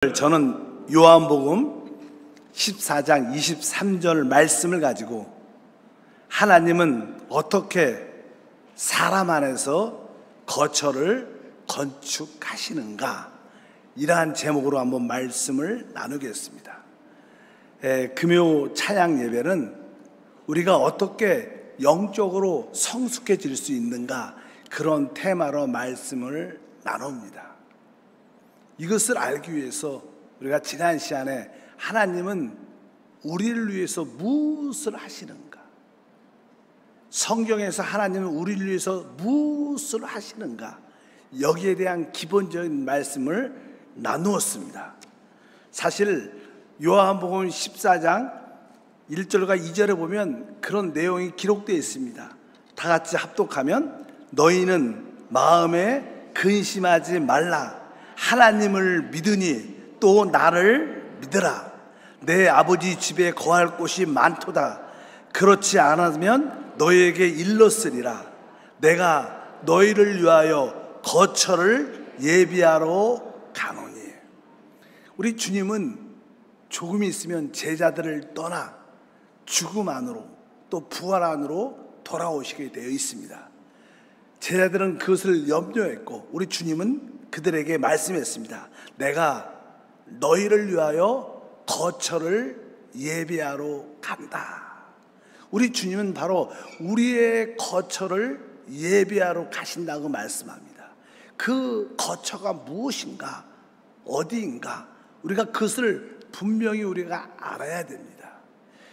저는 요한복음 14장 23절 말씀을 가지고 하나님은 어떻게 사람 안에서 거처를 건축하시는가, 이러한 제목으로 한번 말씀을 나누겠습니다. 금요 찬양 예배는 우리가 어떻게 영적으로 성숙해질 수 있는가, 그런 테마로 말씀을 나눕니다. 이것을 알기 위해서 우리가 지난 시간에 하나님은 우리를 위해서 무엇을 하시는가, 성경에서 하나님은 우리를 위해서 무엇을 하시는가, 여기에 대한 기본적인 말씀을 나누었습니다. 사실 요한복음 14장 1절과 2절에 보면 그런 내용이 기록되어 있습니다. 다 같이 합독하면, 너희는 마음에 근심하지 말라. 하나님을 믿으니 또 나를 믿으라. 내 아버지 집에 거할 곳이 많도다. 그렇지 않으면 너희에게 일렀으리라. 내가 너희를 위하여 거처를 예비하러 가노니. 우리 주님은 조금 있으면 제자들을 떠나 죽음 안으로 또 부활 안으로 돌아오시게 되어 있습니다. 제자들은 그것을 염려했고 우리 주님은 그들에게 말씀했습니다. 내가 너희를 위하여 거처를 예비하러 간다. 우리 주님은 바로 우리의 거처를 예비하러 가신다고 말씀합니다. 그 거처가 무엇인가, 어디인가, 우리가 그것을 분명히 우리가 알아야 됩니다.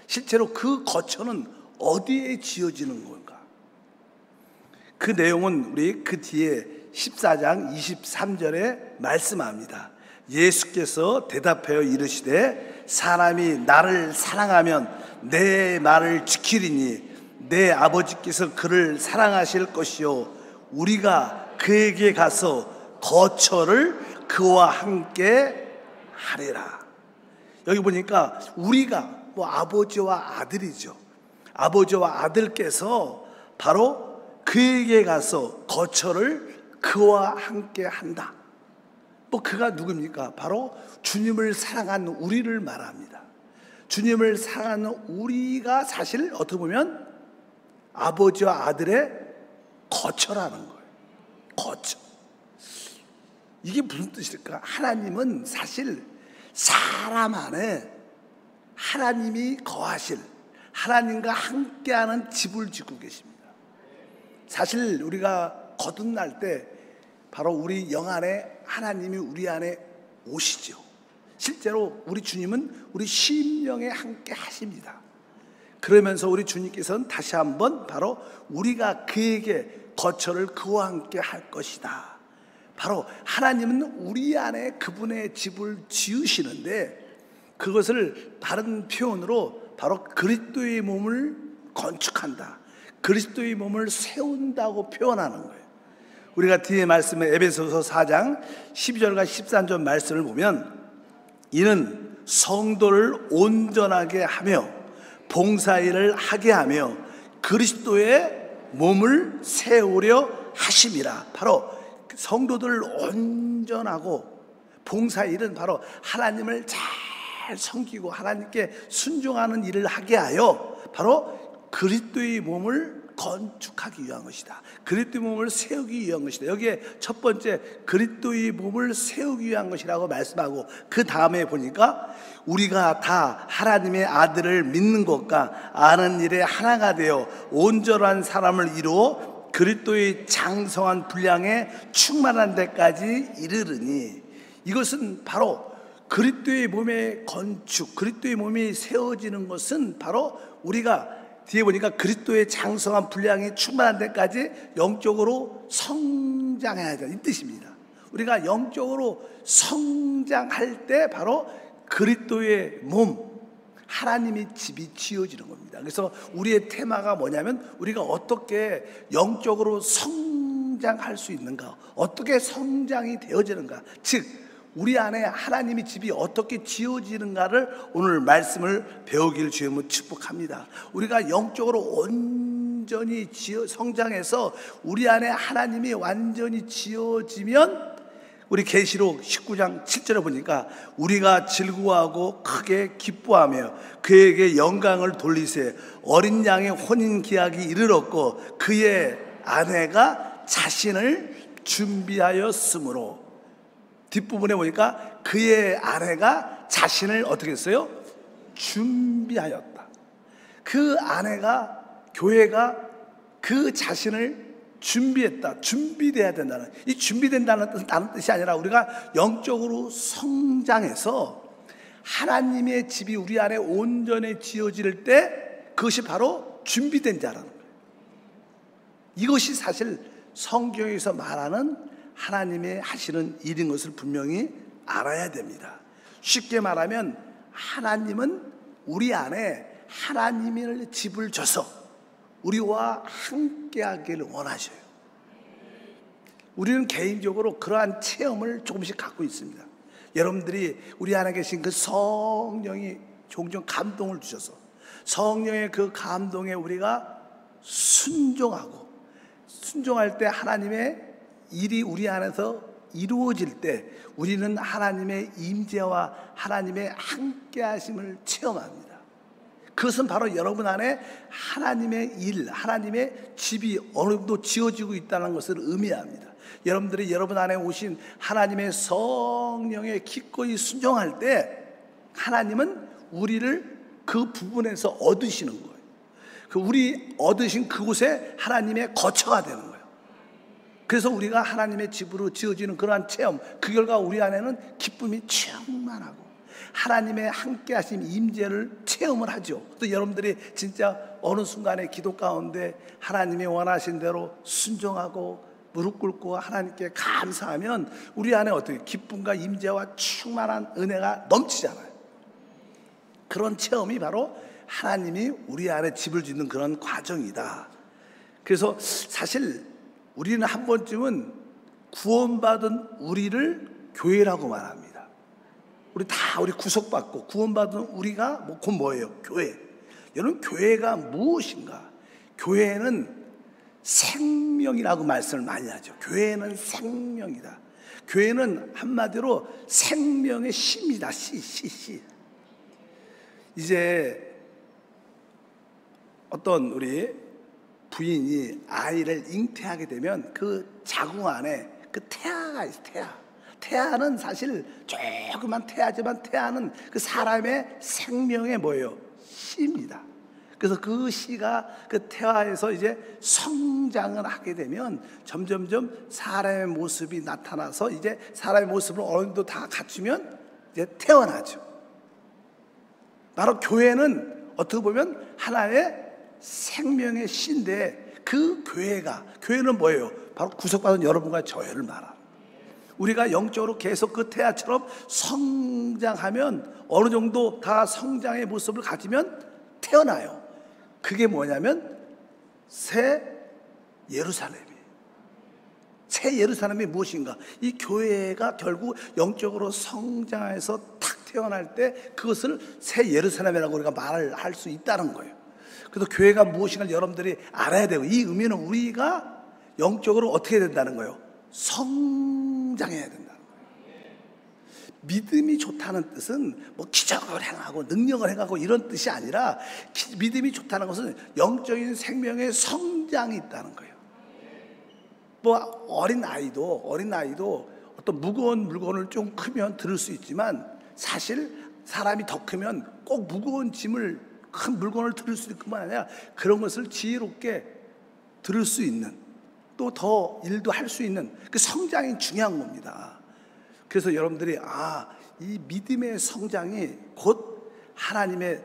실제로 그 거처는 어디에 지어지는 건가? 그 내용은 우리 그 뒤에 14장 23절에 말씀합니다. 예수께서 대답하여 이르시되 사람이 나를 사랑하면 내 말을 지키리니 내 아버지께서 그를 사랑하실 것이요 우리가 그에게 가서 거처를 그와 함께 하리라. 여기 보니까 우리가 아버지와 아들이죠. 아버지와 아들께서 바로 그에게 가서 거처를 그와 함께 한다. 그가 누굽니까? 바로 주님을 사랑하는 우리를 말합니다. 주님을 사랑하는 우리가 사실 어떻게 보면 아버지와 아들의 거처라는 거예요. 거처. 이게 무슨 뜻일까? 하나님은 사실 사람 안에 하나님이 거하실, 하나님과 함께하는 집을 짓고 계십니다. 사실 우리가 거듭날 때 바로 우리 영 안에 하나님이 우리 안에 오시죠. 실제로 우리 주님은 우리 심령에 함께 하십니다. 그러면서 우리 주님께서는 다시 한번 바로 우리가 그에게 거처를 그와 함께 할 것이다. 바로 하나님은 우리 안에 그분의 집을 지으시는데, 그것을 다른 표현으로 바로 그리스도의 몸을 건축한다, 그리스도의 몸을 세운다고 표현하는 거예요. 우리가 뒤에 말씀에 에베소서 4장 12절과 13절 말씀을 보면, 이는 성도를 온전하게 하며 봉사일을 하게 하며 그리스도의 몸을 세우려 하심이라. 바로 성도들을 온전하고, 봉사일은 바로 하나님을 잘 섬기고 하나님께 순종하는 일을 하게 하여 바로 그리스도의 몸을 건축하기 위한 것이다. 그리스도의 몸을 세우기 위한 것이다. 여기에 첫 번째 그리스도의 몸을 세우기 위한 것이라고 말씀하고, 그 다음에 보니까 우리가 다 하나님의 아들을 믿는 것과 아는 일에 하나가 되어 온전한 사람을 이루어 그리스도의 장성한 분량에 충만한 데까지 이르르니. 이것은 바로 그리스도의 몸의 건축, 그리스도의 몸이 세워지는 것은 바로 우리가 뒤에 보니까 그리스도의 장성한 분량이 충만한 데까지 영적으로 성장해야 된다, 이 뜻입니다. 우리가 영적으로 성장할 때 바로 그리스도의 몸, 하나님의 집이 지어지는 겁니다. 그래서 우리의 테마가 뭐냐면, 우리가 어떻게 영적으로 성장할 수 있는가, 어떻게 성장이 되어지는가, 즉 우리 안에 하나님의 집이 어떻게 지어지는가를 오늘 말씀을 배우길 주님은 축복합니다. 우리가 영적으로 온전히 성장해서 우리 안에 하나님이 완전히 지어지면 우리 계시록 19장 7절에 보니까 우리가 즐거워하고 크게 기뻐하며 그에게 영광을 돌리세. 어린 양의 혼인 기약이 이르렀고 그의 아내가 자신을 준비하였으므로. 뒷부분에 보니까 그의 아내가 자신을 어떻게 했어요? 준비하였다. 그 아내가, 교회가 그 자신을 준비했다. 준비돼야 된다는, 이 준비된다는 뜻은 다른 뜻이 아니라 우리가 영적으로 성장해서 하나님의 집이 우리 안에 온전히 지어질 때 그것이 바로 준비된 자라는 거예요. 이것이 사실 성경에서 말하는 하나님의 하시는 일인 것을 분명히 알아야 됩니다. 쉽게 말하면 하나님은 우리 안에 하나님의 집을 줘서 우리와 함께 하기를 원하셔요. 우리는 개인적으로 그러한 체험을 조금씩 갖고 있습니다. 여러분들이 우리 안에 계신 그 성령이 종종 감동을 주셔서 성령의 그 감동에 우리가 순종할 때 하나님의 일이 우리 안에서 이루어질 때 우리는 하나님의 임재와 하나님의 함께 하심을 체험합니다. 그것은 바로 여러분 안에 하나님의 일, 하나님의 집이 어느 정도 지어지고 있다는 것을 의미합니다. 여러분들이 여러분 안에 오신 하나님의 성령에 기꺼이 순종할 때 하나님은 우리를 그 부분에서 얻으시는 거예요. 그 우리 얻으신 그곳에 하나님의 거처가 되는 거예요. 그래서 우리가 하나님의 집으로 지어지는 그러한 체험, 그 결과 우리 안에는 기쁨이 충만하고 하나님의 함께 하신 임재를 체험을 하죠. 또 여러분들이 진짜 어느 순간에 기도 가운데 하나님이 원하신 대로 순종하고 무릎 꿇고 하나님께 감사하면 우리 안에 어떻게 기쁨과 임재와 충만한 은혜가 넘치잖아요. 그런 체험이 바로 하나님이 우리 안에 집을 짓는 그런 과정이다. 그래서 사실 우리는 한 번쯤은 구원받은 우리를 교회라고 말합니다. 우리 구속받고 구원받은 우리가 곧 뭐예요? 교회. 여러분, 교회가 무엇인가? 교회는 생명이라고 말씀을 많이 하죠. 교회는 생명이다. 교회는 한마디로 생명의 씨입니다. 씨. 이제 어떤 우리 부인이 아이를 잉태하게 되면 그 자궁 안에 그 태아가 있어요. 태아는 사실 조그만 태아지만 태아는 그 사람의 생명의 뭐예요? 씨입니다. 그래서 그 씨가 그 태아에서 이제 성장을 하게 되면 점점점 사람의 모습이 나타나서 이제 사람의 모습을 어느 정도 다 갖추면 이제 태어나죠. 바로 교회는 어떻게 보면 하나의 생명의 씨인데 그 교회는 뭐예요? 바로 구속받은 여러분과 저를 말합니다. 우리가 영적으로 계속 그 태아처럼 성장하면 어느 정도 다 성장의 모습을 가지면 태어나요. 그게 뭐냐면 새 예루살렘이에요. 새 예루살렘이 무엇인가? 이 교회가 결국 영적으로 성장해서 탁 태어날 때 그것을 새 예루살렘이라고 우리가 말을 할 수 있다는 거예요. 그래서 교회가 무엇인가 여러분들이 알아야 되고, 이 의미는 우리가 영적으로 어떻게 된다는 거예요? 성장해야 된다는 거예요. 믿음이 좋다는 뜻은 뭐 기적을 행하고 능력을 행하고 이런 뜻이 아니라, 믿음이 좋다는 것은 영적인 생명의 성장이 있다는 거예요. 뭐 어린아이도 어떤 무거운 물건을 좀 크면 들을 수 있지만, 사실 사람이 더 크면 꼭 무거운 짐을, 큰 물건을 들을 수 있을 뿐만 아니라 그런 것을 지혜롭게 들을 수 있는, 또 더 일도 할 수 있는 그 성장이 중요한 겁니다. 그래서 여러분들이 이 믿음의 성장이 곧 하나님의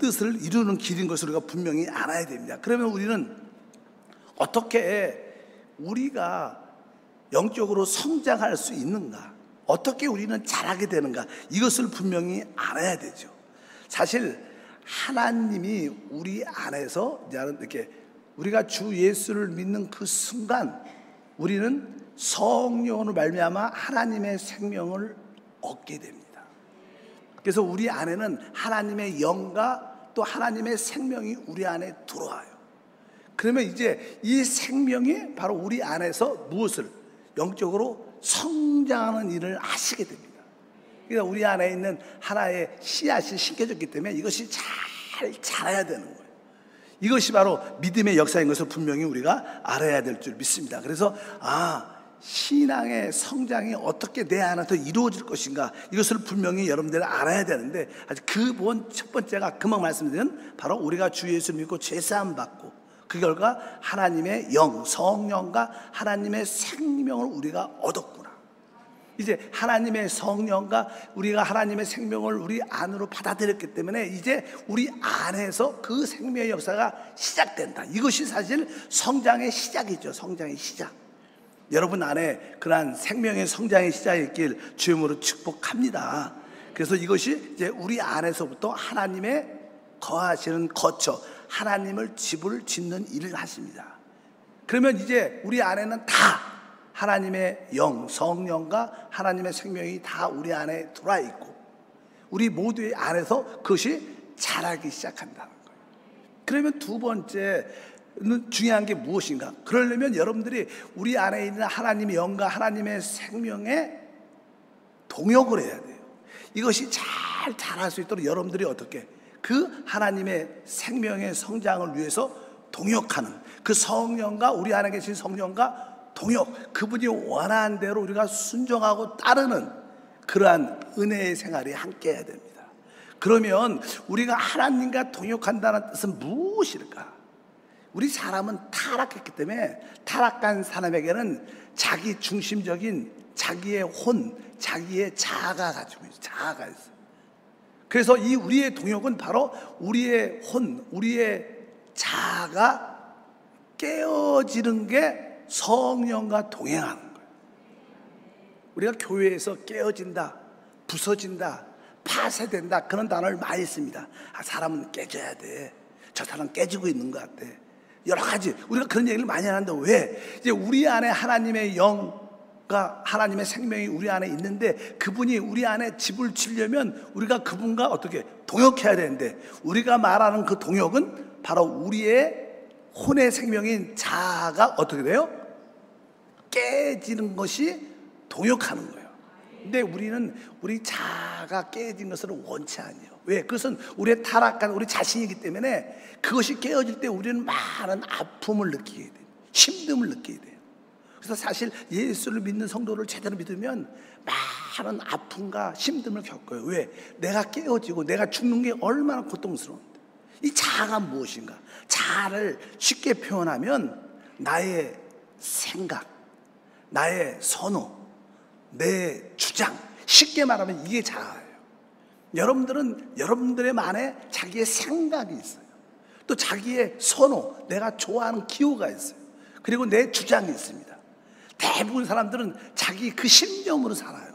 뜻을 이루는 길인 것을 우리가 분명히 알아야 됩니다. 그러면 우리는 어떻게 우리가 영적으로 성장할 수 있는가, 어떻게 우리는 자라게 되는가, 이것을 분명히 알아야 되죠. 사실 하나님이 우리 안에서 이렇게 우리가 주 예수를 믿는 그 순간 우리는 성령으로 말미암아 하나님의 생명을 얻게 됩니다. 그래서 우리 안에는 하나님의 영과 또 하나님의 생명이 우리 안에 들어와요. 그러면 이제 이 생명이 바로 우리 안에서 무엇을 영적으로 성장하는 일을 하시게 됩니다. 그러니까 우리 안에 있는 하나의 씨앗이 심겨졌기 때문에 이것이 잘 자라야 되는 거예요. 이것이 바로 믿음의 역사인 것을 분명히 우리가 알아야 될 줄 믿습니다. 그래서 신앙의 성장이 어떻게 내 안에서 이루어질 것인가, 이것을 분명히 여러분들이 알아야 되는데, 아주 그 첫 번째가 금방 말씀드린 바로 우리가 주 예수 믿고 죄사함 받고 그 결과 하나님의 영, 성령과 하나님의 생명을 우리가 얻었구나. 이제 하나님의 성령과 우리가 하나님의 생명을 우리 안으로 받아들였기 때문에 이제 우리 안에서 그 생명의 역사가 시작된다. 이것이 사실 성장의 시작이죠. 성장의 시작. 여러분 안에 그러한 생명의 성장의 시작이 있길 주님으로 축복합니다. 그래서 이것이 이제 우리 안에서부터 하나님의 거하시는 거처, 하나님을 집을 짓는 일을 하십니다. 그러면 이제 우리 안에는 다 하나님의 영, 성령과 하나님의 생명이 다 우리 안에 들어와 있고 우리 모두의 안에서 그것이 자라기 시작한다는 거예요. 그러면 두 번째는 중요한 게 무엇인가? 그러려면 여러분들이 우리 안에 있는 하나님의 영과 하나님의 생명에 동역을 해야 돼요. 이것이 잘 자랄 수 있도록 여러분들이 어떻게 그 하나님의 생명의 성장을 위해서 동역하는 그 성령과 우리 안에 계신 성령과 동역, 그분이 원하는 대로 우리가 순종하고 따르는 그러한 은혜의 생활이 함께 해야 됩니다. 그러면 우리가 하나님과 동역한다는 뜻은 무엇일까? 우리 사람은 타락했기 때문에 타락한 사람에게는 자기 중심적인 자기의 혼, 자기의 자아가 가지고 있어요. 자아가 있어요. 그래서 이 우리의 동역은 바로 우리의 혼, 우리의 자아가 깨어지는 게 성령과 동행하는 거예요. 우리가 교회에서 깨어진다, 부서진다, 파쇄된다 그런 단어를 많이 씁니다. 사람은 깨져야 돼. 저 사람 깨지고 있는 것 같아. 여러 가지 우리가 그런 얘기를 많이 하는데 왜? 이제 우리 안에 하나님의 영과 하나님의 생명이 우리 안에 있는데 그분이 우리 안에 집을 지려면 우리가 그분과 어떻게 동역해야 되는데 우리가 말하는 그 동역은 바로 우리의 혼의 생명인 자아가 어떻게 돼요? 깨지는 것이 동역하는 거예요. 근데 우리는 우리 자아가 깨진 것을 원치 않아요. 왜? 그것은 우리의 타락한 우리 자신이기 때문에 그것이 깨어질 때 우리는 많은 아픔을 느끼게 돼요. 힘듦을 느끼게 돼요. 그래서 사실 예수를 믿는 성도를 제대로 믿으면 많은 아픔과 힘듦을 겪어요. 왜? 내가 깨어지고 내가 죽는 게 얼마나 고통스러운데. 이 자아가 무엇인가? 자아를 쉽게 표현하면 나의 생각, 나의 선호, 내 주장, 쉽게 말하면 이게 자아예요. 여러분들은 여러분들의 만에 자기의 생각이 있어요. 또 자기의 선호, 내가 좋아하는 기호가 있어요. 그리고 내 주장이 있습니다. 대부분 사람들은 자기 그 신념으로 살아요.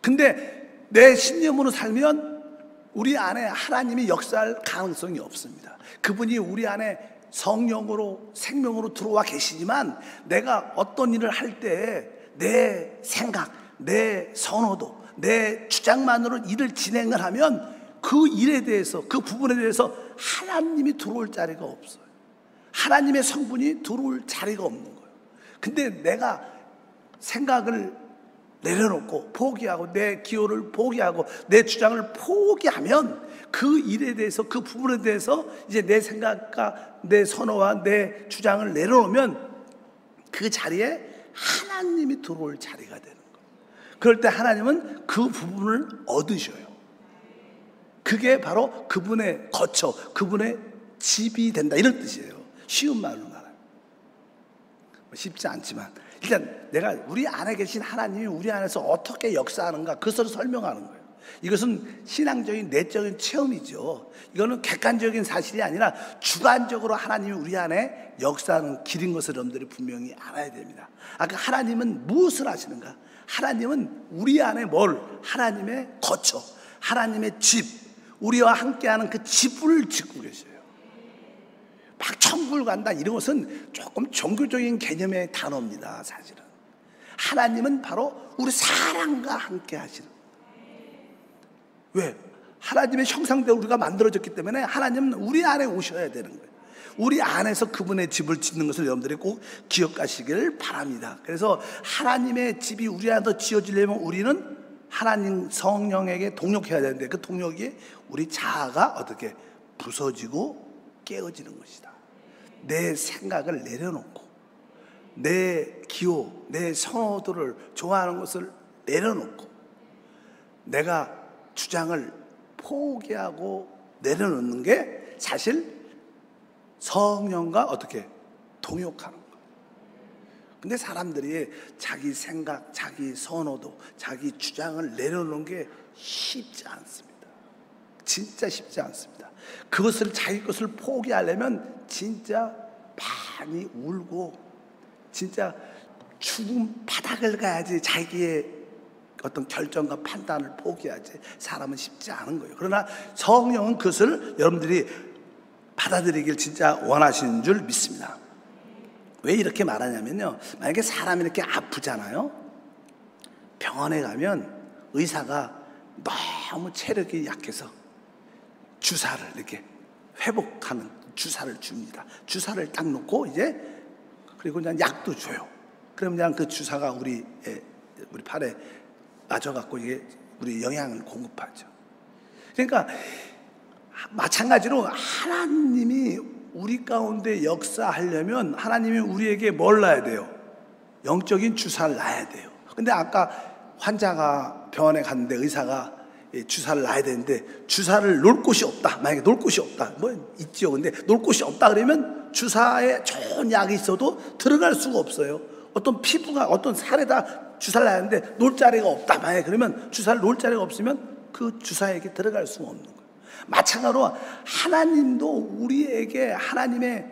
근데 내 신념으로 살면 우리 안에 하나님이 역사할 가능성이 없습니다. 그분이 우리 안에 성령으로 생명으로 들어와 계시지만 내가 어떤 일을 할 때 내 생각, 내 선호도, 내 주장만으로 일을 진행을 하면 그 일에 대해서 그 부분에 대해서 하나님이 들어올 자리가 없어요. 하나님의 성분이 들어올 자리가 없는 거예요. 근데 내가 생각을 내려놓고 포기하고 내 기호를 포기하고 내 주장을 포기하면 그 일에 대해서 그 부분에 대해서 이제 내 생각과 내 선호와 내 주장을 내려놓으면 그 자리에 하나님이 들어올 자리가 되는 거예요. 그럴 때 하나님은 그 부분을 얻으셔요. 그게 바로 그분의 거처, 그분의 집이 된다 이런 뜻이에요. 쉬운 말로 말하면 쉽지 않지만 일단 내가 우리 안에 계신 하나님이 우리 안에서 어떻게 역사하는가 그것을 설명하는 거예요. 이것은 신앙적인 내적인 체험이죠. 이거는 객관적인 사실이 아니라 주관적으로 하나님이 우리 안에 역사하는 길인 것을 여러분들이 분명히 알아야 됩니다. 아까 하나님은 무엇을 하시는가? 하나님은 우리 안에 뭘? 하나님의 거처, 하나님의 집, 우리와 함께하는 그 집을 짓고 계셔요. 막 천국을 간다 이런 것은 조금 종교적인 개념의 단어입니다. 사실은 하나님은 바로 우리 사랑과 함께 하시는. 왜? 하나님의 형상대로 우리가 만들어졌기 때문에 하나님은 우리 안에 오셔야 되는 거예요. 우리 안에서 그분의 집을 짓는 것을 여러분들이 꼭 기억하시길 바랍니다. 그래서 하나님의 집이 우리 안에서 지어지려면 우리는 하나님 성령에게 동력해야 되는데, 그 동력이 우리 자아가 어떻게 부서지고 깨어지는 것이다. 내 생각을 내려놓고, 내 기호, 내 선호도를 좋아하는 것을 내려놓고, 내가 주장을 포기하고 내려놓는 게 사실 성령과 어떻게 동역하는 거예요. 근데 사람들이 자기 생각, 자기 선호도, 자기 주장을 내려놓는 게 쉽지 않습니다. 진짜 쉽지 않습니다. 그것을, 자기 것을 포기하려면 진짜 많이 울고 진짜 죽음 바닥을 가야지 자기의 어떤 결정과 판단을 포기하지 사람은 쉽지 않은 거예요. 그러나 성령은 그것을 여러분들이 받아들이길 진짜 원하시는 줄 믿습니다. 왜 이렇게 말하냐면요, 만약에 사람이 이렇게 아프잖아요. 병원에 가면 의사가 너무 체력이 약해서 주사를 이렇게 회복하는 주사를 줍니다. 주사를 딱 놓고 이제 그리고 그냥 약도 줘요. 그럼 그냥 그 주사가 우리 팔에 맞아갖고 이게 우리 영양을 공급하죠. 그러니까 마찬가지로 하나님이 우리 가운데 역사하려면 하나님이 우리에게 뭘 놔야 돼요? 영적인 주사를 놔야 돼요. 근데 아까 환자가 병원에 갔는데 의사가 주사를 놔야 되는데 주사를 놓을 곳이 없다. 만약에 놓을 곳이 없다. 뭐 있죠. 근데 놓을 곳이 없다 그러면 주사에 좋은 약이 있어도 들어갈 수가 없어요. 어떤 피부가 어떤 살에다 주사를 놨는데 놓을 자리가 없다. 만약에 그러면 주사를 놓을 자리가 없으면 그 주사에게 들어갈 수가 없는 거예요. 마찬가지로 하나님도 우리에게 하나님의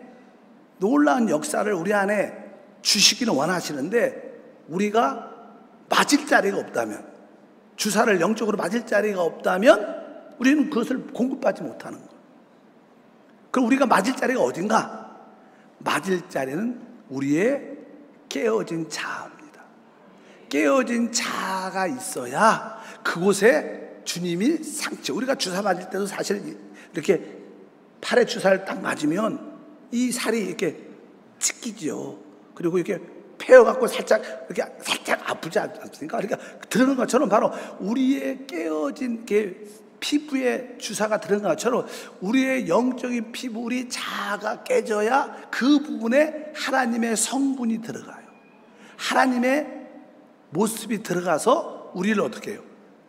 놀라운 역사를 우리 안에 주시기는 원하시는데 우리가 맞을 자리가 없다면, 주사를 영적으로 맞을 자리가 없다면 우리는 그것을 공급받지 못하는 거예요. 그럼 우리가 맞을 자리가 어딘가? 맞을 자리는 우리의 깨어진 자아입니다. 깨어진 자아가 있어야 그곳에 주님이 상처. 우리가 주사 맞을 때도 사실 이렇게 팔에 주사를 딱 맞으면 이 살이 이렇게 찢기죠. 그리고 이렇게 패여갖고 살짝 이렇게 살짝 아프지 않습니까? 그러니까 들어간 것처럼 바로 우리의 깨어진 피부에 주사가 들어간 것처럼 우리의 영적인 피부, 우리 자아가 깨져야 그 부분에 하나님의 성분이 들어가요. 하나님의 모습이 들어가서 우리를 어떻게 해요?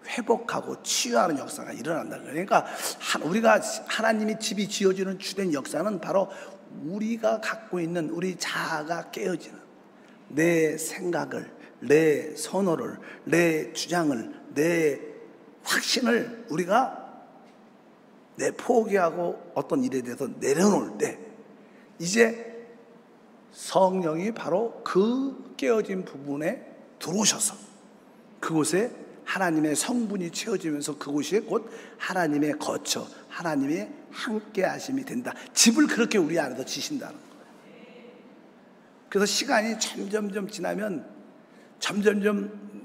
회복하고 치유하는 역사가 일어난다. 그러니까 우리가 하나님이 집이 지어지는 주된 역사는 바로 우리가 갖고 있는 우리 자아가 깨어지는, 내 생각을, 내 선호를, 내 주장을, 내 확신을 우리가 포기하고 어떤 일에 대해서 내려놓을 때 이제 성령이 바로 그 깨어진 부분에 들어오셔서 그곳에 하나님의 성분이 채워지면서 그곳이 곧 하나님의 거처, 하나님의 함께 하심이 된다. 집을 그렇게 우리 안에서 지신다는 거예요. 그래서 시간이 점점점 지나면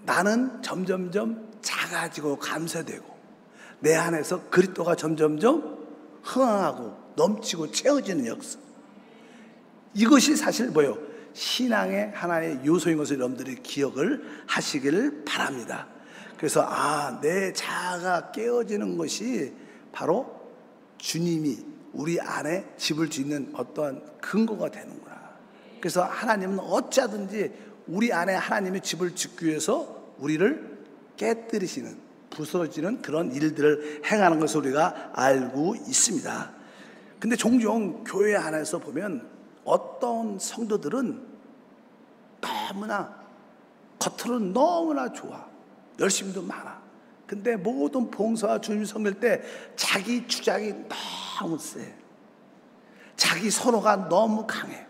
나는 점점점 작아지고 감소되고 내 안에서 그리스도가 점점점 흥황하고 넘치고 채워지는 역사. 이것이 사실 뭐예요? 신앙의 하나의 요소인 것을 여러분들이 기억을 하시기를 바랍니다. 그래서 내 자아가 깨어지는 것이 바로 주님이 우리 안에 집을 짓는 어떠한 근거가 되는구나. 그래서 하나님은 어찌하든지 우리 안에 하나님의 집을 짓기 위해서 우리를 깨뜨리시는, 부서지는 그런 일들을 행하는 것을 우리가 알고 있습니다. 근데 종종 교회 안에서 보면 어떤 성도들은 너무나 겉으로는 너무나 좋아, 열심도 많아. 근데 모든 봉사와 주님 섬길 때 자기 주장이 너무 세, 자기 선호가 너무 강해,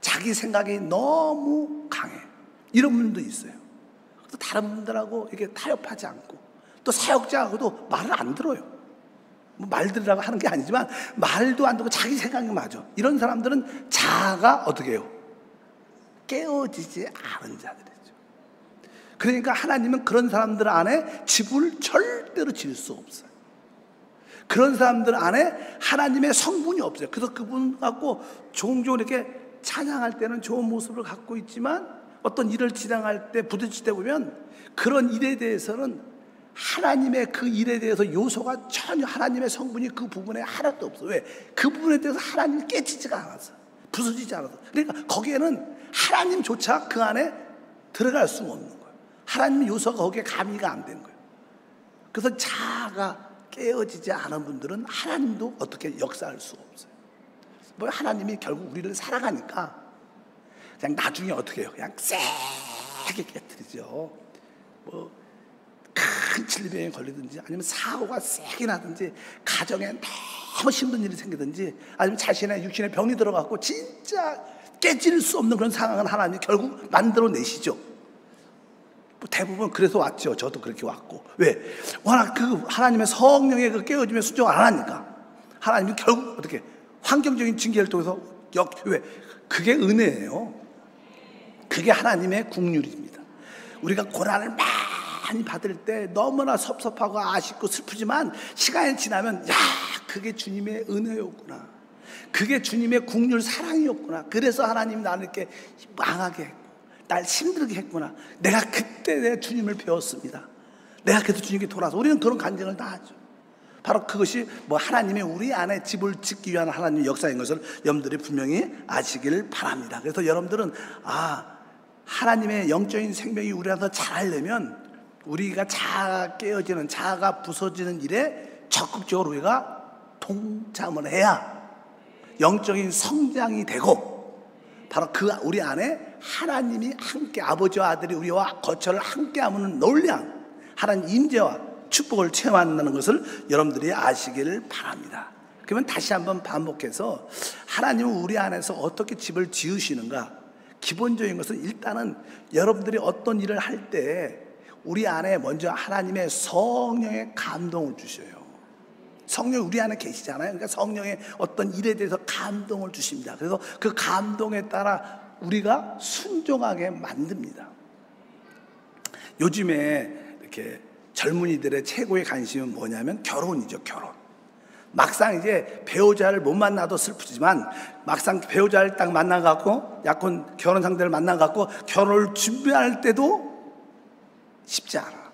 자기 생각이 너무 강해. 이런 분도 있어요. 또 다른 분들하고 이렇게 타협하지 않고, 또 사역자하고도 말을 안 들어요. 뭐 말 들으라고 하는 게 아니지만 말도 안 듣고 자기 생각이 맞아. 이런 사람들은 자아가 어떻게 해요? 깨어지지 않은 자들이죠. 그러니까 하나님은 그런 사람들 안에 집을 절대로 지을 수 없어요. 그런 사람들 안에 하나님의 성분이 없어요. 그래서 그분 갖고 종종 이렇게 찬양할 때는 좋은 모습을 갖고 있지만 어떤 일을 진행할 때 부딪힐 때 보면 그런 일에 대해서는 하나님의 그 일에 대해서 요소가 전혀 하나님의 성분이 그 부분에 하나도 없어. 왜? 그 부분에 대해서 하나님이 깨지지가 않았어. 부서지지 않았어. 그러니까 거기에는 하나님조차 그 안에 들어갈 수가 없는 거예요. 하나님의 요소가 거기에 가미가 안 된 거예요. 그래서 자아가 깨어지지 않은 분들은 하나님도 어떻게 역사할 수가 없어요. 뭐 하나님이 결국 우리를 살아가니까 그냥 나중에 어떻게 해요? 그냥 세게 깨뜨리죠. 뭐 큰 질병에 걸리든지 아니면 사고가 세게 나든지 가정에 너무 힘든 일이 생기든지 아니면 자신의 육신에 병이 들어가고 진짜 깨질 수 없는 그런 상황을 하나님이 결국 만들어내시죠. 뭐 대부분 그래서 왔죠. 저도 그렇게 왔고. 왜? 워낙 그 하나님의 성령의 그 깨어짐에 순종 안 하니까 하나님이 결국 어떻게 환경적인 징계를 통해서 왜? 그게 은혜예요. 그게 하나님의 국률입니다. 우리가 고난을 많이 받을 때 너무나 섭섭하고 아쉽고 슬프지만 시간이 지나면 야, 그게 주님의 은혜였구나. 그게 주님의 국률 사랑이었구나. 그래서 하나님이 나를 이렇게 망하게 했고 날 힘들게 했구나. 내가 그때 내 주님을 배웠습니다. 내가 그래서 주님께 돌아서 우리는 그런 간증을 다 하죠. 바로 그것이 뭐 하나님의 우리 안에 집을 짓기 위한 하나님의 역사인 것을 여러분들이 분명히 아시길 바랍니다. 그래서 여러분들은 하나님의 영적인 생명이 우리 안에서 자라려면 우리가 자아가 깨어지는, 자아가 부서지는 일에 적극적으로 우리가 동참을 해야 영적인 성장이 되고 바로 그 우리 안에 하나님이 함께 아버지와 아들이 우리와 거처를 함께하는 놀량 하나님 임재와 축복을 체험한다는 것을 여러분들이 아시기를 바랍니다. 그러면 다시 한번 반복해서 하나님은 우리 안에서 어떻게 집을 지으시는가? 기본적인 것은 일단은 여러분들이 어떤 일을 할 때 우리 안에 먼저 하나님의 성령의 감동을 주셔요. 성령이 우리 안에 계시잖아요. 그러니까 성령의 어떤 일에 대해서 감동을 주십니다. 그래서 그 감동에 따라 우리가 순종하게 만듭니다. 요즘에 이렇게 젊은이들의 최고의 관심은 뭐냐면 결혼이죠. 결혼. 막상 이제 배우자를 못 만나도 슬프지만 막상 배우자를 딱 만나갖고 약혼 결혼 상대를 만나갖고 결혼을 준비할 때도 쉽지 않아.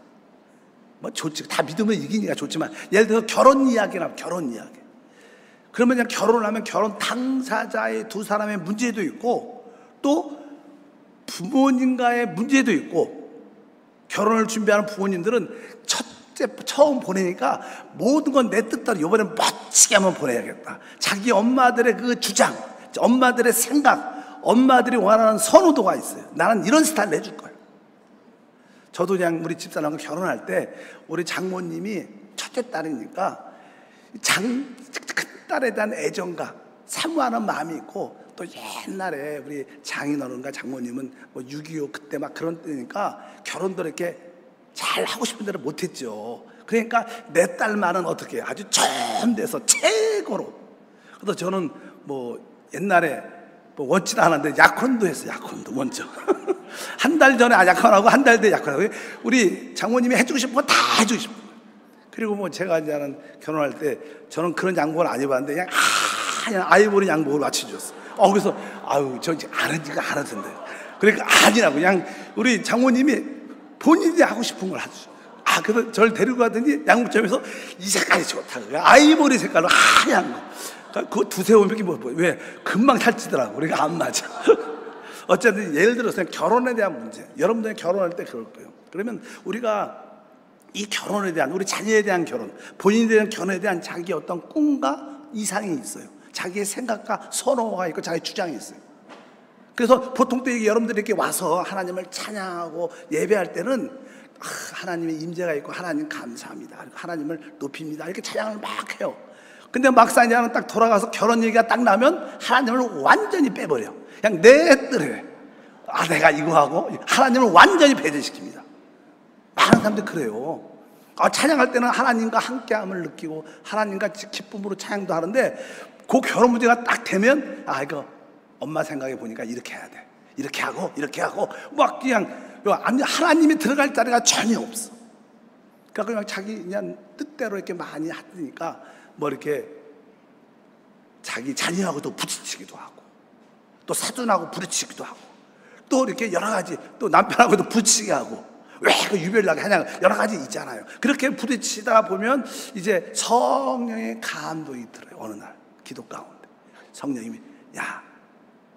뭐 좋지. 다 믿으면 이기니까 좋지만 예를 들어서 결혼 이야기나 결혼 이야기. 그러면 그냥 결혼을 하면 결혼 당사자의 두 사람의 문제도 있고 또 부모님과의 문제도 있고 결혼을 준비하는 부모님들은 처음 보내니까 모든 건 내 뜻대로 이번엔 멋지게 한번 보내야겠다. 자기 엄마들의 그 주장, 엄마들의 생각, 엄마들이 원하는 선호도가 있어요. 나는 이런 스타일을 해줄 거야. 저도 그냥 우리 집사람과 결혼할 때 우리 장모님이 첫째 딸이니까 큰 딸에 대한 애정과 사모하는 마음이 있고 또 옛날에 우리 장인어른과 장모님은 뭐 6.25 그때 막 그런 때니까 결혼도 이렇게 잘 하고 싶은 대로 못했죠. 그러니까 내 딸만은 어떻게 아주 전돼서 최고로. 그래서 저는 뭐 옛날에 뭐 원치도 않았는데 약혼도 했어요. 약혼도 먼저. 한 달 전에 약혼하고 한 달 뒤에 약혼하고 우리 장모님이 해주고 싶은 거 다 해주고 싶은 거예요. 그리고 뭐 제가 이제는 결혼할 때 저는 그런 양복을 안 입었는데 그냥 아이보리 양복을 맞춰줬어요. 그래서 저 이제 안 하던데. 그러니까 아니라고 그냥 우리 장모님이 본인이 하고 싶은 걸 하죠. 그래서 저를 데리고 가더니 양복점에서 이 색깔이 좋다. 아이보리 색깔로 하얀 거. 그거 두세 번밖에 못 보여. 왜? 금방 살찌더라고. 그러니까 안 맞아. 어쨌든 예를 들어서 결혼에 대한 문제. 여러분들이 결혼할 때 그럴 거예요. 그러면 우리가 이 결혼에 대한 우리 자녀에 대한 결혼, 본인에 대한 결혼에 대한 자기의 어떤 꿈과 이상이 있어요. 자기의 생각과 선호가 있고 자기의 주장이 있어요. 그래서 보통 때 여러분들이 이렇게 와서 하나님을 찬양하고 예배할 때는 하나님의 임재가 있고 하나님 감사합니다. 하나님을 높입니다. 이렇게 찬양을 막 해요. 근데 막상 이제 딱 돌아가서 결혼 얘기가 딱 나면 하나님을 완전히 빼버려. 그냥 내 뜻에 내가 이거 하고 하나님을 완전히 배제시킵니다. 많은 사람들이 그래요. 찬양할 때는 하나님과 함께함을 느끼고 하나님과 기쁨으로 찬양도 하는데 그 결혼 문제가 딱 되면 이거 엄마 생각해 보니까 이렇게 해야 돼. 이렇게 하고 막 그냥 하나님이 들어갈 자리가 전혀 없어. 그러니까 그냥 자기 그냥 뜻대로 이렇게 많이 하니까 뭐 이렇게 자기 자녀하고도 부딪히기도 하고, 또 사돈하고 부딪히기도 하고, 또 이렇게 여러 가지, 또 남편하고도 부딪히게 하고, 왜 그 유별나게 하냐, 여러 가지 있잖아요. 그렇게 부딪히다 보면 이제 성령의 감동이 들어요. 어느 날 기도 가운데 성령님이, 야,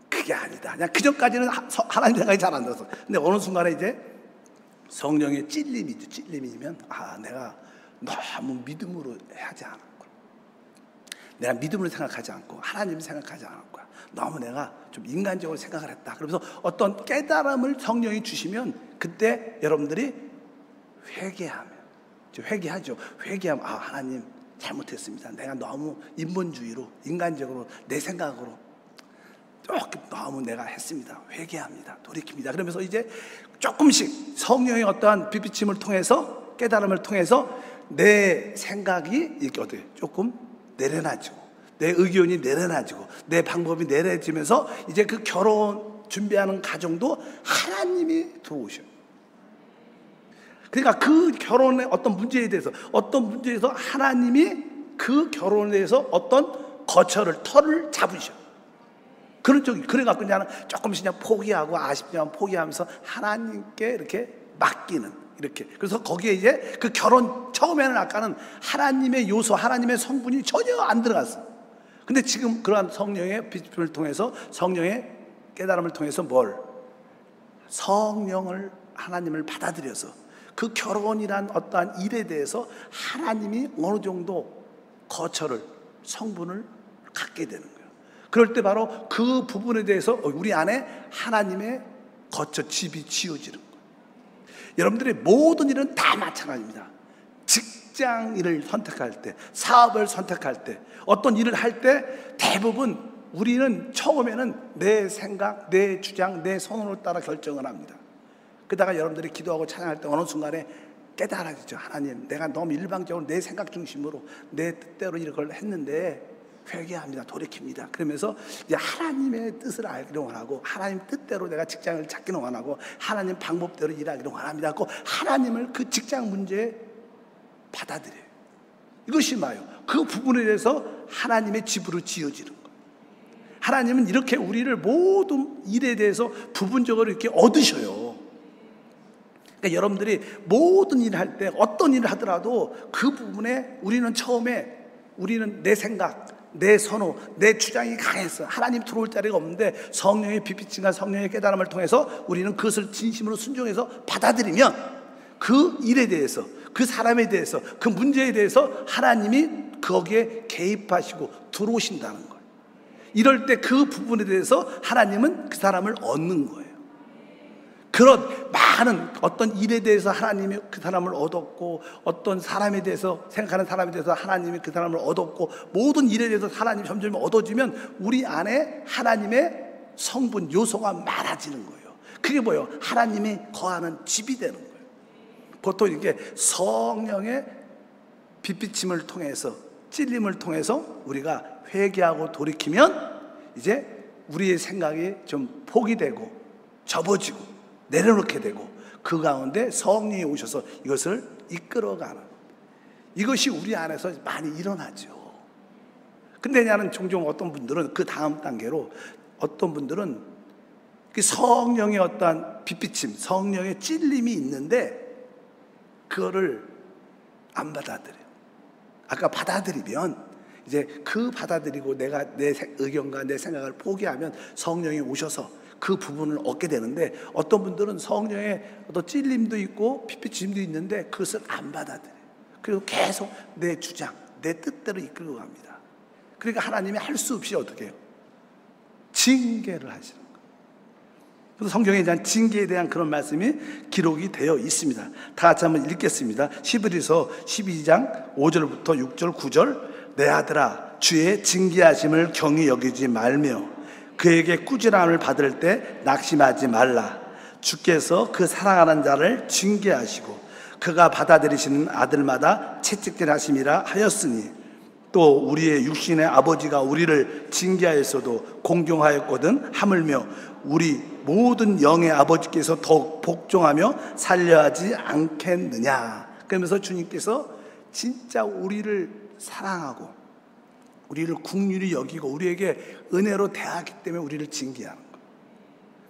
그게 아니다. 그냥 그전까지는 하나님 생각이 잘 안 들었어. 근데 어느 순간에 이제 성령의 찔림이죠. 찔림이면, 아, 내가 너무 믿음으로 하지 않았고, 내가 믿음을 생각하지 않고 하나님을 생각하지 않았고, 너무 내가 좀 인간적으로 생각을 했다. 그러면서 어떤 깨달음을 성령이 주시면 그때 여러분들이 회개하죠. 회개하면, 아, 하나님 잘못했습니다. 내가 너무 인본주의로, 인간적으로, 내 생각으로 조금 너무 내가 했습니다. 회개합니다. 돌이킵니다. 그러면서 이제 조금씩 성령의 어떠한 빛비침을 통해서, 깨달음을 통해서 내 생각이 이렇게 어떻게 조금 내려놔지고, 내 의견이 내려놔지고, 내 방법이 내려지면서 이제 그 결혼 준비하는 가정도 하나님이 들어오셔요. 그러니까 그 결혼의 어떤 문제에 대해서 하나님이 그 결혼에 대해서 어떤 거처를, 털을 잡으셔. 그런 쪽이, 그래갖고 그냥 조금씩 그냥 포기하고, 아쉽지만 포기하면서 하나님께 이렇게 맡기는, 이렇게. 그래서 거기에 이제 그 결혼, 처음에는 아까는 하나님의 요소, 하나님의 성분이 전혀 안 들어갔어. 근데 지금 그러한 성령의 빛을 통해서, 성령의 깨달음을 통해서 성령을, 하나님을 받아들여서 그 결혼이란 어떠한 일에 대해서 하나님이 어느 정도 거처를, 성분을 갖게 되는 거예요. 그럴 때 바로 그 부분에 대해서 우리 안에 하나님의 거처, 집이 지어지는 거예요. 여러분들의 모든 일은 다 마찬가지입니다. 직장 일을 선택할 때, 사업을 선택할 때, 어떤 일을 할 때 대부분 우리는 처음에는 내 생각, 내 주장, 내 선호를 따라 결정을 합니다. 그러다가 여러분들이 기도하고 찬양할 때 어느 순간에 깨달아지죠. 하나님, 내가 너무 일방적으로 내 생각 중심으로 내 뜻대로 이걸 했는데 회개합니다. 돌이킵니다. 그러면서 이제 하나님의 뜻을 알기를 원하고, 하나님 뜻대로 내가 직장을 찾기를 원하고, 하나님 방법대로 일하기를 원합니다. 하고 하나님을 그 직장 문제에 받아들여요. 이것이 뭐예요? 그 부분에 대해서 하나님의 집으로 지어지는 거예요. 하나님은 이렇게 우리를 모든 일에 대해서 부분적으로 이렇게 얻으셔요. 그러니까 여러분들이 모든 일을 할 때, 어떤 일을 하더라도 그 부분에 우리는 처음에 우리는 내 생각, 내 선호, 내 주장이 강했어. 하나님 들어올 자리가 없는데 성령의 빛비침과 성령의 깨달음을 통해서 우리는 그것을 진심으로 순종해서 받아들이면 그 일에 대해서, 그 사람에 대해서, 그 문제에 대해서 하나님이 거기에 개입하시고 들어오신다는 거예요. 이럴 때 그 부분에 대해서 하나님은 그 사람을 얻는 거예요. 그런 많은 어떤 일에 대해서 하나님이 그 사람을 얻었고, 어떤 사람에 대해서, 생각하는 사람에 대해서 하나님이 그 사람을 얻었고, 모든 일에 대해서 하나님이 점점 얻어지면 우리 안에 하나님의 성분, 요소가 많아지는 거예요. 그게 뭐예요? 하나님이 거하는 집이 되는 거예요. 보통 이게 성령의 빛비침을 통해서, 찔림을 통해서 우리가 회개하고 돌이키면 이제 우리의 생각이 좀 포기되고 접어지고 내려놓게 되고, 그 가운데 성령이 오셔서 이것을 이끌어가는, 이것이 우리 안에서 많이 일어나죠. 근데 나는 종종 어떤 분들은 그 다음 단계로, 어떤 분들은 그 성령의 어떠한 빛비침, 성령의 찔림이 있는데 그거를 안 받아들여요. 아까 받아들이면 이제 그 받아들이고 내가 내 의견과 내 생각을 포기하면 성령이 오셔서 그 부분을 얻게 되는데, 어떤 분들은 성령의 어떤 찔림도 있고 빛비침도 있는데 그것을 안 받아들여요. 그리고 계속 내 주장, 내 뜻대로 이끌고 갑니다. 그러니까 하나님이 할 수 없이 어떻게 해요? 징계를 하시는 거예요. 그래서 성경에 대한 징계에 대한 그런 말씀이 기록이 되어 있습니다. 다 같이 한번 읽겠습니다. 히브리서 12장 5절부터 6절 9절. 내 아들아, 주의 징계하심을 경히 여기지 말며 그에게 꾸지람을 받을 때 낙심하지 말라. 주께서 그 사랑하는 자를 징계하시고 그가 받아들이시는 아들마다 채찍질 하심이라 하였으니, 또 우리의 육신의 아버지가 우리를 징계하였어도 공경하였거든 하물며 우리 모든 영의 아버지께서 더욱 복종하며 살려하지 않겠느냐. 그러면서 주님께서 진짜 우리를 사랑하고 우리를 긍휼히 여기고 우리에게 은혜로 대하기 때문에 우리를 징계하는 거예요.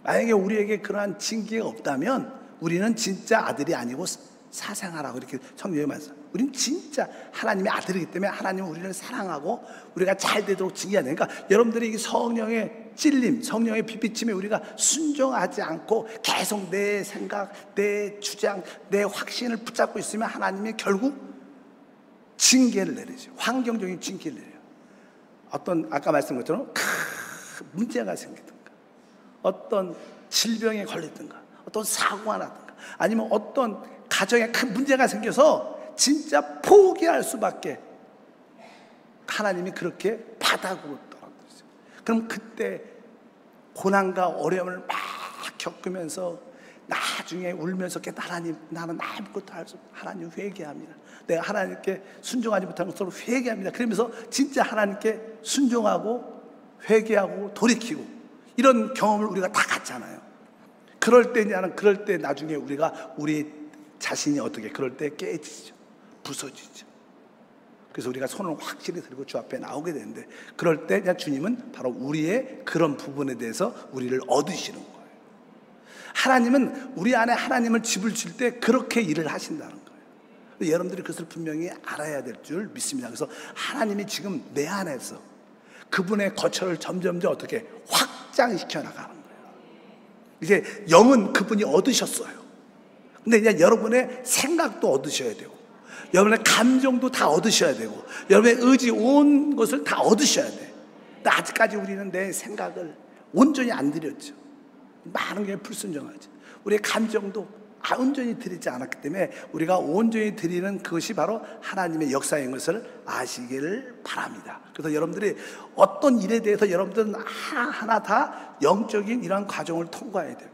만약에 우리에게 그러한 징계가 없다면 우리는 진짜 아들이 아니고 사생아라고 이렇게 성경에 말씀합니다. 우리는 진짜 하나님의 아들이기 때문에 하나님은 우리를 사랑하고 우리가 잘 되도록 징계하는 거예요. 그러니까 여러분들이 이 성령의 찔림, 성령의 비비침에 우리가 순종하지 않고 계속 내 생각, 내 주장, 내 확신을 붙잡고 있으면 하나님이 결국 징계를 내리죠. 환경적인 징계를 내려요. 어떤 아까 말씀한 것처럼 문제가 생기든가, 어떤 질병에 걸리든가, 어떤 사고가 나든가, 아니면 어떤 가정에 큰 문제가 생겨서 진짜 포기할 수밖에, 하나님이 그렇게 바닥으로 떨어뜨리죠. 그럼 그때 고난과 어려움을 막 겪으면서 나중에 울면서 하나님, 나는 아무것도 할 수 없어. 하나님 회개합니다. 내가 하나님께 순종하지 못한 것으로 회개합니다. 그러면서 진짜 하나님께 순종하고 회개하고 돌이키고, 이런 경험을 우리가 다 갖잖아요. 그럴 때 나중에 우리 자신이 어떻게 그럴 때 깨지죠. 부서지죠. 그래서 우리가 손을 확실히 들고 주 앞에 나오게 되는데, 그럴 때 그냥 주님은 바로 우리의 그런 부분에 대해서 우리를 얻으시는 거예요. 하나님은 우리 안에 하나님을 집을 줄 때 그렇게 일을 하신다는 거예요. 여러분들이 그것을 분명히 알아야 될 줄 믿습니다. 그래서 하나님이 지금 내 안에서 그분의 거처를 점점 어떻게 확장시켜 나가는 거예요. 이제 영은 그분이 얻으셨어요. 근데 이제 여러분의 생각도 얻으셔야 되고, 여러분의 감정도 다 얻으셔야 되고, 여러분의 의지, 온 것을 다 얻으셔야 돼. 근데 아직까지 우리는 내 생각을 온전히 안 드렸죠. 많은 게 불순종하죠. 우리의 감정도 온전히 드리지 않았기 때문에 우리가 온전히 드리는 그것이 바로 하나님의 역사인 것을 아시기를 바랍니다. 그래서 여러분들이 어떤 일에 대해서 여러분들은 하나하나 다 영적인 이러한 과정을 통과해야 돼요.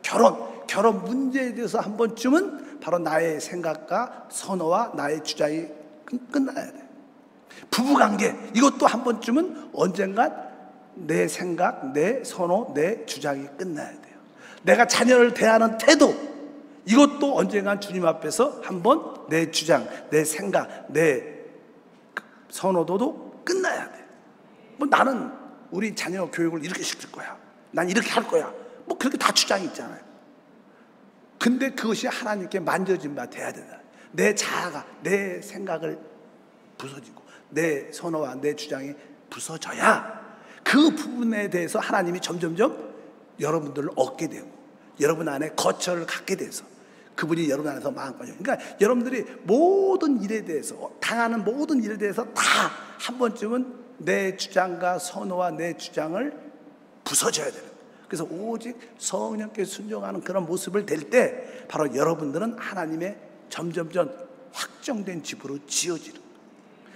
결혼 문제에 대해서 한 번쯤은 바로 나의 생각과 선호와 나의 주장이 끝나야 돼요. 부부관계, 이것도 한 번쯤은 언젠가 내 생각, 내 선호, 내 주장이 끝나야 돼요. 내가 자녀를 대하는 태도, 이것도 언젠간 주님 앞에서 한번 내 주장, 내 생각, 내 선호도도 끝나야 돼. 뭐 나는 우리 자녀 교육을 이렇게 시킬 거야, 난 이렇게 할 거야, 뭐 그렇게 다 주장이 있잖아요. 근데 그것이 하나님께 만져진 바 돼야 된다. 내 자아가, 내 생각을 부서지고 내 선호와 내 주장이 부서져야 그 부분에 대해서 하나님이 점점점 여러분들을 얻게 되고 여러분 안에 거처를 갖게 돼서 그분이 여러분 안에서 마음껏, 그러니까 여러분들이 모든 일에 대해서, 당하는 모든 일에 대해서 다 한 번쯤은 내 주장과 선호와 내 주장을 부서져야 되는 거예요. 그래서 오직 성령께 순종하는 그런 모습을 될 때 바로 여러분들은 하나님의 점점점 확정된 집으로 지어지는 거예요.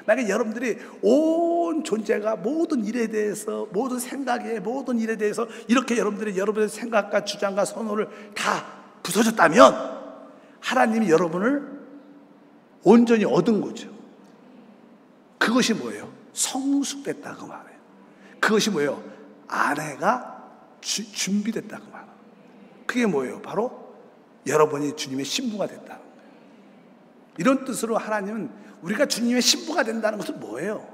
만약에 여러분들이 온 존재가 모든 일에 대해서, 모든 생각에, 모든 일에 대해서 이렇게 여러분의 생각과 주장과 선호를 다 부서졌다면 하나님이 여러분을 온전히 얻은 거죠. 그것이 뭐예요? 성숙됐다고 말해요. 그것이 뭐예요? 아내가 준비됐다고 말해요. 그게 뭐예요? 바로 여러분이 주님의 신부가 됐다는 거예요. 이런 뜻으로 하나님은 우리가 주님의 신부가 된다는 것은 뭐예요?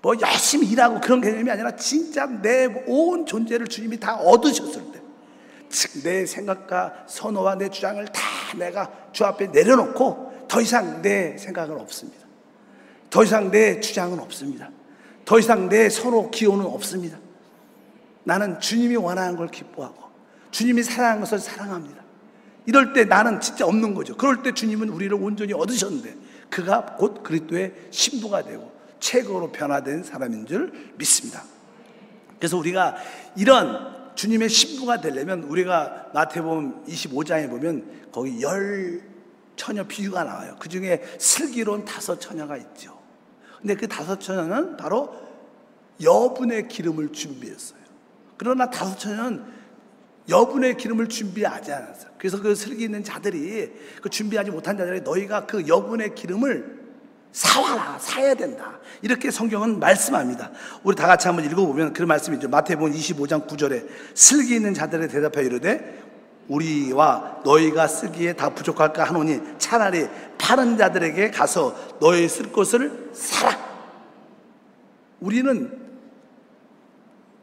뭐 열심히 일하고 그런 개념이 아니라 진짜 내 온 존재를 주님이 다 얻으셨을 때, 즉 내 생각과 선호와 내 주장을 다 내가 주 앞에 내려놓고 더 이상 내 생각은 없습니다. 더 이상 내 주장은 없습니다. 더 이상 내 선호 기호는 없습니다. 나는 주님이 원하는 걸 기뻐하고 주님이 사랑하는 것을 사랑합니다. 이럴 때 나는 진짜 없는 거죠. 그럴 때 주님은 우리를 온전히 얻으셨는데 그가 곧 그리스도의 신부가 되고 최고로 변화된 사람인 줄 믿습니다. 그래서 우리가 이런 주님의 신부가 되려면, 우리가 마태복음 25장에 보면 거기 10처녀 비유가 나와요. 그 중에 슬기로운 5처녀가 있죠. 근데 그 5처녀는 바로 여분의 기름을 준비했어요. 그러나 5처녀는 여분의 기름을 준비하지 않았어요. 그래서 그 슬기 있는 자들이, 그 준비하지 못한 자들이 너희가 그 여분의 기름을 사와라, 사야 된다, 이렇게 성경은 말씀합니다. 우리 다 같이 한번 읽어보면 그런 말씀이죠. 마태복음 25장 9절에 슬기 있는 자들에 대답하여 이르되 우리와 너희가 쓰기에 다 부족할까 하노니 차라리 파는 자들에게 가서 너희 쓸 것을 사라. 우리는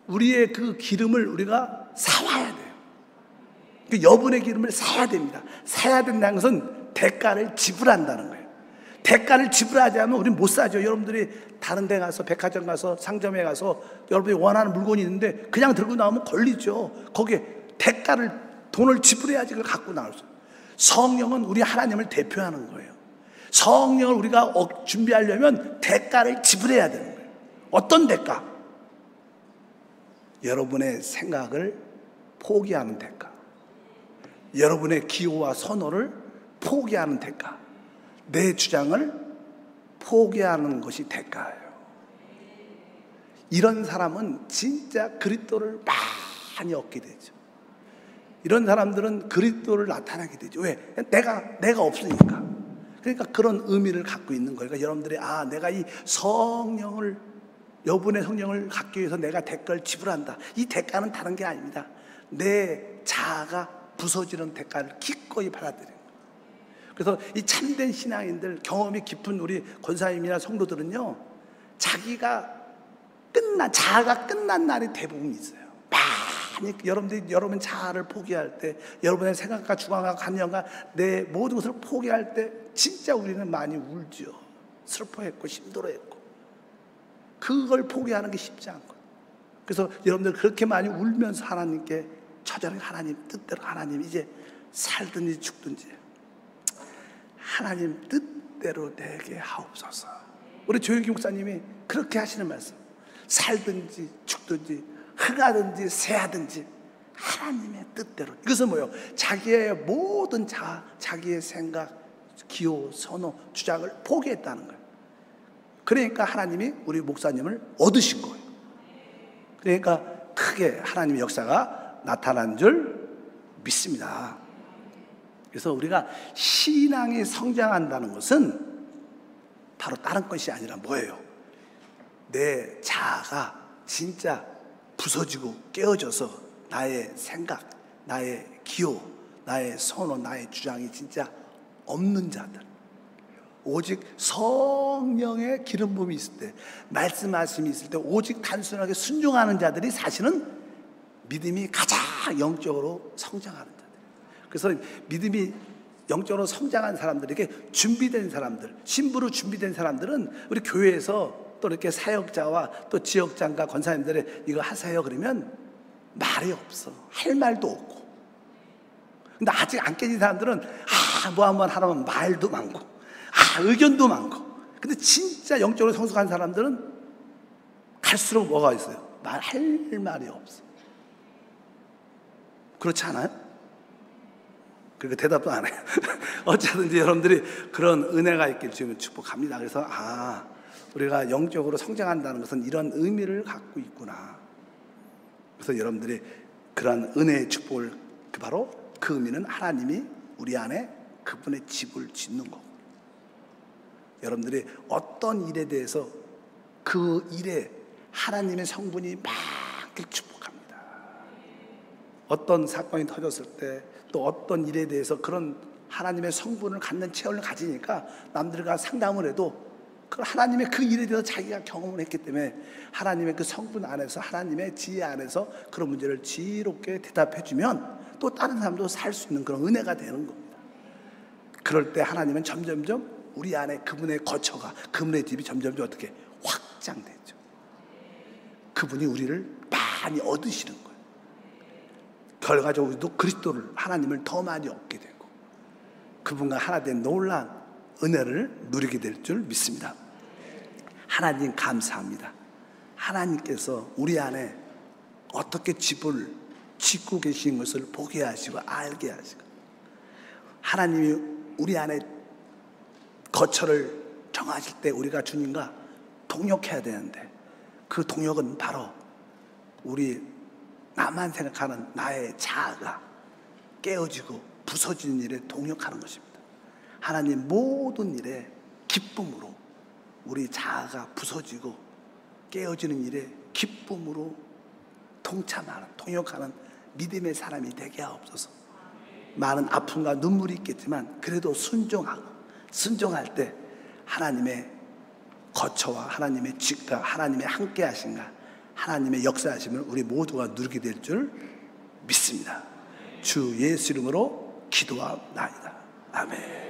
우리의 그 기름을 우리가 사와야 돼요. 그 여분의 기름을 사야 됩니다. 사야 된다는 것은 대가를 지불한다는 거예요. 대가를 지불하지 않으면 우리는 못 사죠. 여러분들이 다른 데 가서 백화점 가서 상점에 가서 여러분이 원하는 물건이 있는데 그냥 들고 나오면 걸리죠. 거기에 대가를 돈을 지불해야지 그걸 갖고 나올 수 있어요. 성령은 우리 하나님을 대표하는 거예요. 성령을 우리가 준비하려면 대가를 지불해야 되는 거예요. 어떤 대가? 여러분의 생각을 포기하는 대가, 여러분의 기호와 선호를 포기하는 대가, 내 주장을 포기하는 것이 대가예요. 이런 사람은 진짜 그리스도를 많이 얻게 되죠. 이런 사람들은 그리스도를 나타나게 되죠. 왜? 내가 없으니까. 그러니까 그런 의미를 갖고 있는 거예요. 그러니까 여러분들이 내가 이 성령을, 여분의 성령을 갖기 위해서 내가 대가를 지불한다. 이 대가는 다른 게 아닙니다. 내 자아가 부서지는 대가를 기꺼이 받아들이는 거예요. 그래서 이 참된 신앙인들, 경험이 깊은 우리 권사님이나 성도들은요, 자아가 끝난 날이 대부분 있어요. 많이 여러분 자아를 포기할 때, 여러분의 생각과 주관과 관념과 내 모든 것을 포기할 때 진짜 우리는 많이 울죠. 슬퍼했고 힘들어했고. 그걸 포기하는 게 쉽지 않고. 그래서 여러분들 그렇게 많이 울면서 하나님께 처절하게 하나님 뜻대로, 하나님 이제 살든지 죽든지 하나님 뜻대로 내게 하옵소서. 우리 조영기 목사님이 그렇게 하시는 말씀. 살든지 죽든지 흥하든지 새하든지 하나님의 뜻대로. 이것은 뭐예요? 자기의 모든 자기의 생각, 기호, 선호, 주장을 포기했다는 거예요. 그러니까 하나님이 우리 목사님을 얻으신 거예요. 그러니까 크게 하나님의 역사가 나타난 줄 믿습니다. 그래서 우리가 신앙이 성장한다는 것은 바로 다른 것이 아니라 뭐예요? 내 자아가 진짜 부서지고 깨어져서 나의 생각, 나의 기호, 나의 선호, 나의 주장이 진짜 없는 자들, 오직 성령의 기름 부음이 있을 때, 말씀하심이 있을 때 오직 단순하게 순종하는 자들이 사실은 믿음이 가장 영적으로 성장하는 자들. 그래서 믿음이 영적으로 성장한 사람들에게 준비된 사람들, 신부로 준비된 사람들은 우리 교회에서 또 이렇게 사역자와 또 지역장과 권사님들의 이거 하세요 그러면 말이 없어. 할 말도 없고. 근데 아직 안 깨진 사람들은 뭐 한번 하라면 말도 많고 의견도 많고. 근데 진짜 영적으로 성숙한 사람들은 갈수록 뭐가 있어요? 할 말이 없어. 그렇지 않아요? 그러니까 대답도 안 해요. 어쨌든지 여러분들이 그런 은혜가 있길 주님은 축복합니다. 그래서 우리가 영적으로 성장한다는 것은 이런 의미를 갖고 있구나. 그래서 여러분들이 그런 은혜의 축복을, 바로 그 의미는 하나님이 우리 안에 그분의 집을 짓는 거고, 여러분들이 어떤 일에 대해서 그 일에 하나님의 성분이 많길 축복합니다. 어떤 사건이 터졌을 때, 또 어떤 일에 대해서 그런 하나님의 성분을 갖는 체험을 가지니까 남들과 상담을 해도 그 하나님의 그 일에 대해서 자기가 경험을 했기 때문에 하나님의 그 성분 안에서, 하나님의 지혜 안에서 그런 문제를 지혜롭게 대답해주면 또 다른 사람도 살 수 있는 그런 은혜가 되는 겁니다. 그럴 때 하나님은 점점점 우리 안에 그분의 거처가, 그분의 집이 점점점 어떻게 확장되죠. 그분이 우리를 많이 얻으시는 거예요. 결과적으로 우리도 그리스도를, 하나님을 더 많이 얻게 되고 그분과 하나 된 놀라운 은혜를 누리게 될 줄 믿습니다. 하나님 감사합니다. 하나님께서 우리 안에 어떻게 집을 짓고 계신 것을 보게 하시고 알게 하시고, 하나님이 우리 안에 거처를 정하실 때 우리가 주님과 동역해야 되는데, 그 동역은 바로 우리 나만 생각하는 나의 자아가 깨어지고 부서지는 일에 동역하는 것입니다. 하나님 모든 일에 기쁨으로, 우리 자아가 부서지고 깨어지는 일에 기쁨으로 동참하는, 동역하는 믿음의 사람이 되게 하옵소서. 많은 아픔과 눈물이 있겠지만 그래도 순종하고, 순종할 때 하나님의 거처와 하나님의 직과 하나님의 함께하신가, 하나님의 역사하심을 우리 모두가 누리게 될 줄 믿습니다. 주 예수 이름으로 기도하옵나이다. 아멘.